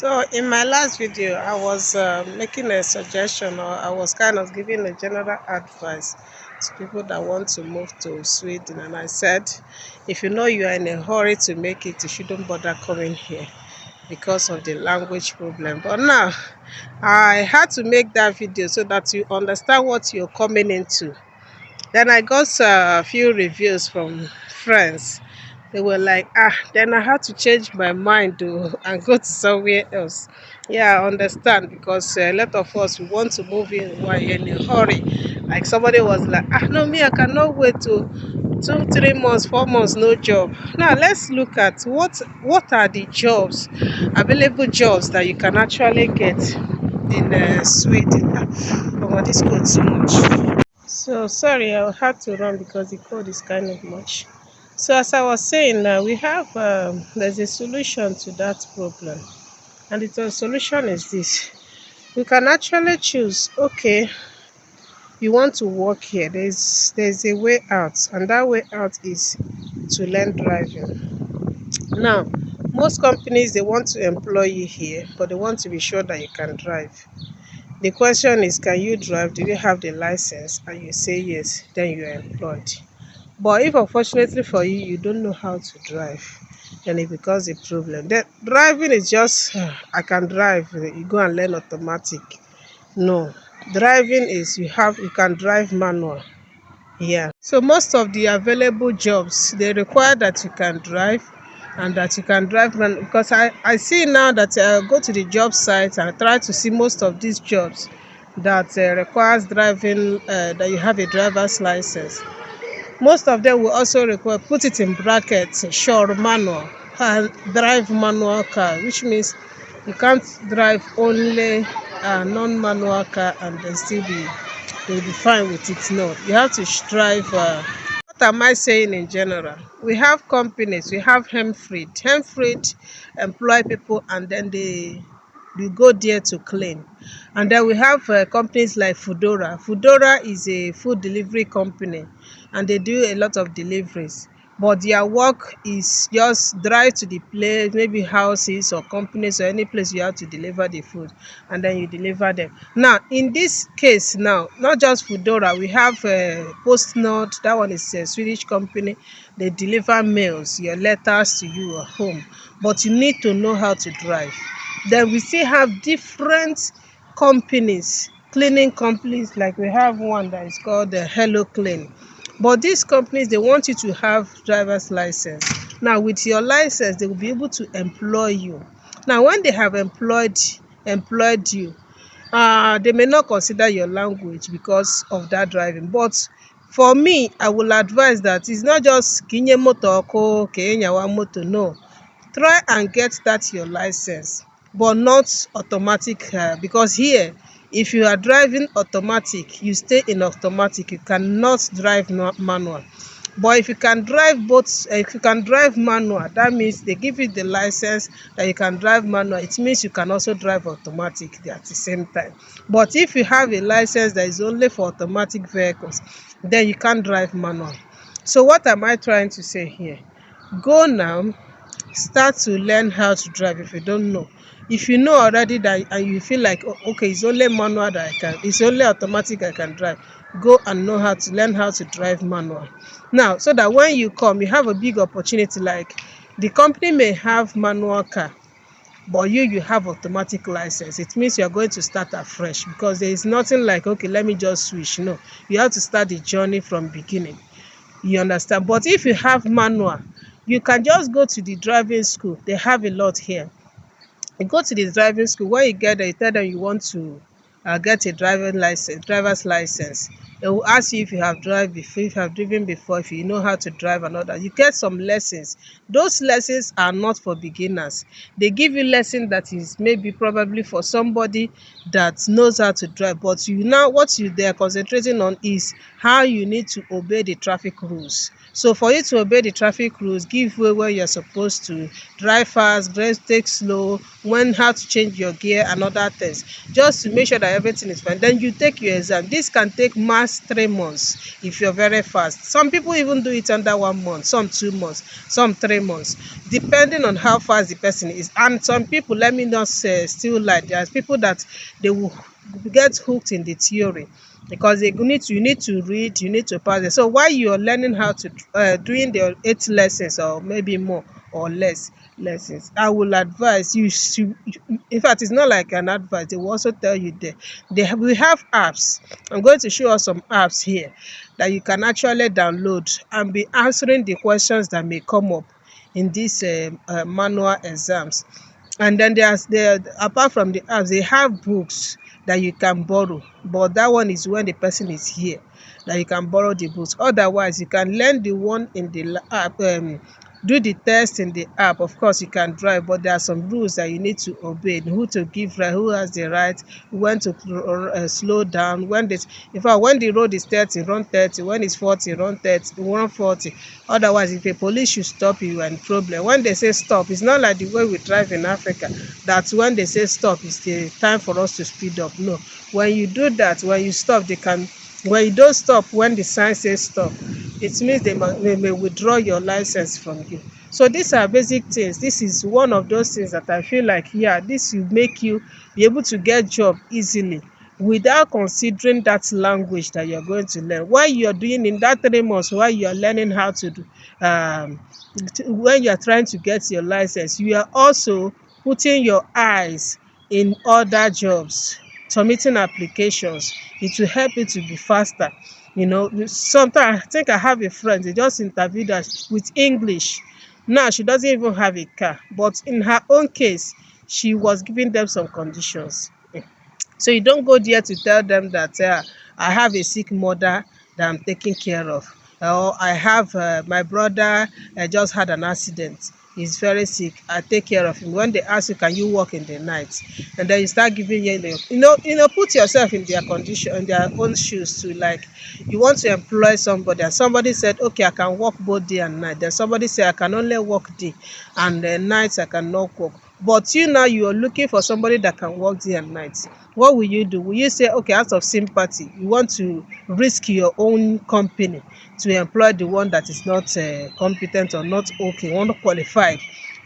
So in my last video, I was making a suggestion, or I was kind of giving a general advice to people that want to move to Sweden. And I said, if you know you are in a hurry to make it, you shouldn't bother coming here because of the language problem. But now, I had to make that video so that you understand what you're coming into. Then I got a few reviews from friends. They were like, then I had to change my mind and go to somewhere else. Yeah, I understand because a lot of us we want to move in while you're in a hurry. Like somebody was like, no, me, I cannot wait to 2, 3 months, 4 months, no job. Now let's look at what are the jobs, available jobs that you can actually get in Sweden. Oh, this cold so much. So sorry, I had to run because the cold is kind of much. So as I was saying, we have there's a solution to that problem, and the solution is this: we can actually choose. Okay, you want to work here. There's a way out, and that way out is to learn driving. Now, most companies they want to employ you here, but they want to be sure that you can drive. The question is, can you drive? Do you have the license? And you say yes, then you are employed. But if unfortunately for you, you don't know how to drive, then it becomes a problem. Then driving is just, I can drive, you go and learn automatic. No, driving is you can drive manual. Yeah. So most of the available jobs, they require that you can drive and that you can drive because I see now that I go to the job site and I try to see most of these jobs that requires driving, that you have a driver's license. Most of them will also require, put it in brackets, sure manual, drive manual car, which means you can't drive only a non-manual car and then still you'll be fine with it. No, you have to drive. What am I saying in general? We have companies, we have Hemfried. Hemfried employ people and then they go there to clean. And then we have companies like Foodora. Foodora is a food delivery company and they do a lot of deliveries. But their work is just drive to the place, maybe houses or companies or any place you have to deliver the food, and then you deliver them. Now, in this case now, not just Foodora, we have PostNord. That one is a Swedish company. They deliver mails, your letters to you at home. But you need to know how to drive. Then we still have different companies, cleaning companies, like we have one that is called Hello Clean. But these companies, they want you to have driver's license. Now, with your license, they will be able to employ you. Now, when they have employed you, they may not consider your language because of that driving. But for me, I will advise that it's not just kinye moto ko kenyawa moto. No, try and get that your license, but not automatic, because here if you are driving automatic, you stay in automatic, you cannot drive manual. But if you can drive both, if you can drive manual, that means they give you the license that you can drive manual. It means you can also drive automatic at the same time. But if you have a license that is only for automatic vehicles, then you can't drive manual. So what am I trying to say here? Go now, start to learn how to drive if you don't know. If you know already that and you feel like, oh, okay, it's only manual that it's only automatic I can drive, go and know how to learn how to drive manual. Now, so that when you come, you have a big opportunity. Like the company may have manual car, but you have automatic license. It means you are going to start afresh because there is nothing like, okay, let me just switch. No, you have to start the journey from beginning. You understand? But if you have manual, you can just go to the driving school. They have a lot here. You go to the driving school. When you get there, you tell them you want to get a driver's license. They will ask you if you have driven before, if you know how to drive and all that. You get some lessons. Those lessons are not for beginners. They give you lesson that is maybe probably for somebody that knows how to drive. But they are concentrating on is how you need to obey the traffic rules. So for you to obey the traffic rules, give way where you're supposed to, drive fast, take slow, how to change your gear and other things, just to make sure that everything is fine. Then you take your exam. This can take just 3 months if you're very fast. Some people even do it under 1 month, some 2 months, some 3 months, depending on how fast the person is. And some people, let me not say still lie, there's people that they will get hooked in the theory because you need to read, you need to pass it. So while you're learning how to doing the 8 lessons or maybe more or less lessons, I will advise you to, in fact it's not like an advice, they will also tell you there we have apps. I'm going to show us some apps here that you can actually download and be answering the questions that may come up in these manual exams. And then there, apart from the apps, they have books that you can borrow, but that one is when the person is here that you can borrow the books. Otherwise you can learn the one in the app, do the test in the app. Of course you can drive, but there are some rules that you need to obey: who to give right, who has the right, when to slow down, when this, in fact when the road is 30, run 30, when it's 40, run 30, run 40. Otherwise if a police should stop you, you're in problem. When they say stop, it's not like the way we drive in Africa, that when they say stop it's the time for us to speed up. No, when you do that, when you stop, they can, when you don't stop when the sign says stop, it means they may withdraw your license from you. So these are basic things. This is one of those things that I feel like, yeah, this will make you be able to get job easily without considering that language that you're going to learn. While you're doing in that 3 months, while you're learning how to do, when you're trying to get your license, you are also putting your eyes in other jobs, submitting applications. It will help you to be faster. You know, sometimes I think I have a friend, they just interviewed us with English. Now she doesn't even have a car, but in her own case, she was giving them some conditions. So you don't go there to tell them that I have a sick mother that I'm taking care of, or I have my brother just had an accident. He's very sick. I take care of him. When they ask you, can you work in the night? And then you start giving put yourself in their condition, in their own shoes too. Like you want to employ somebody, and somebody said, okay, I can work both day and night. Then somebody said, I can only work day, and nights I cannot work. But you now you are looking for somebody that can work day and night. What will you do? Will you say, okay, out of sympathy, you want to risk your own company to employ the one that is not competent or not okay, not qualified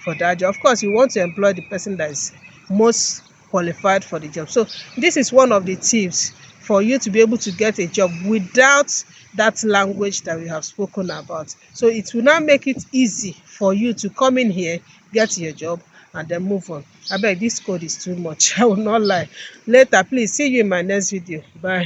for that job? Of course, you want to employ the person that is most qualified for the job. So this is one of the tips for you to be able to get a job without that language that we have spoken about. So it will now make it easy for you to come in here, get your job, and then move on. Abeg, this code is too much. I will not lie. Later, please see you in my next video. Bye.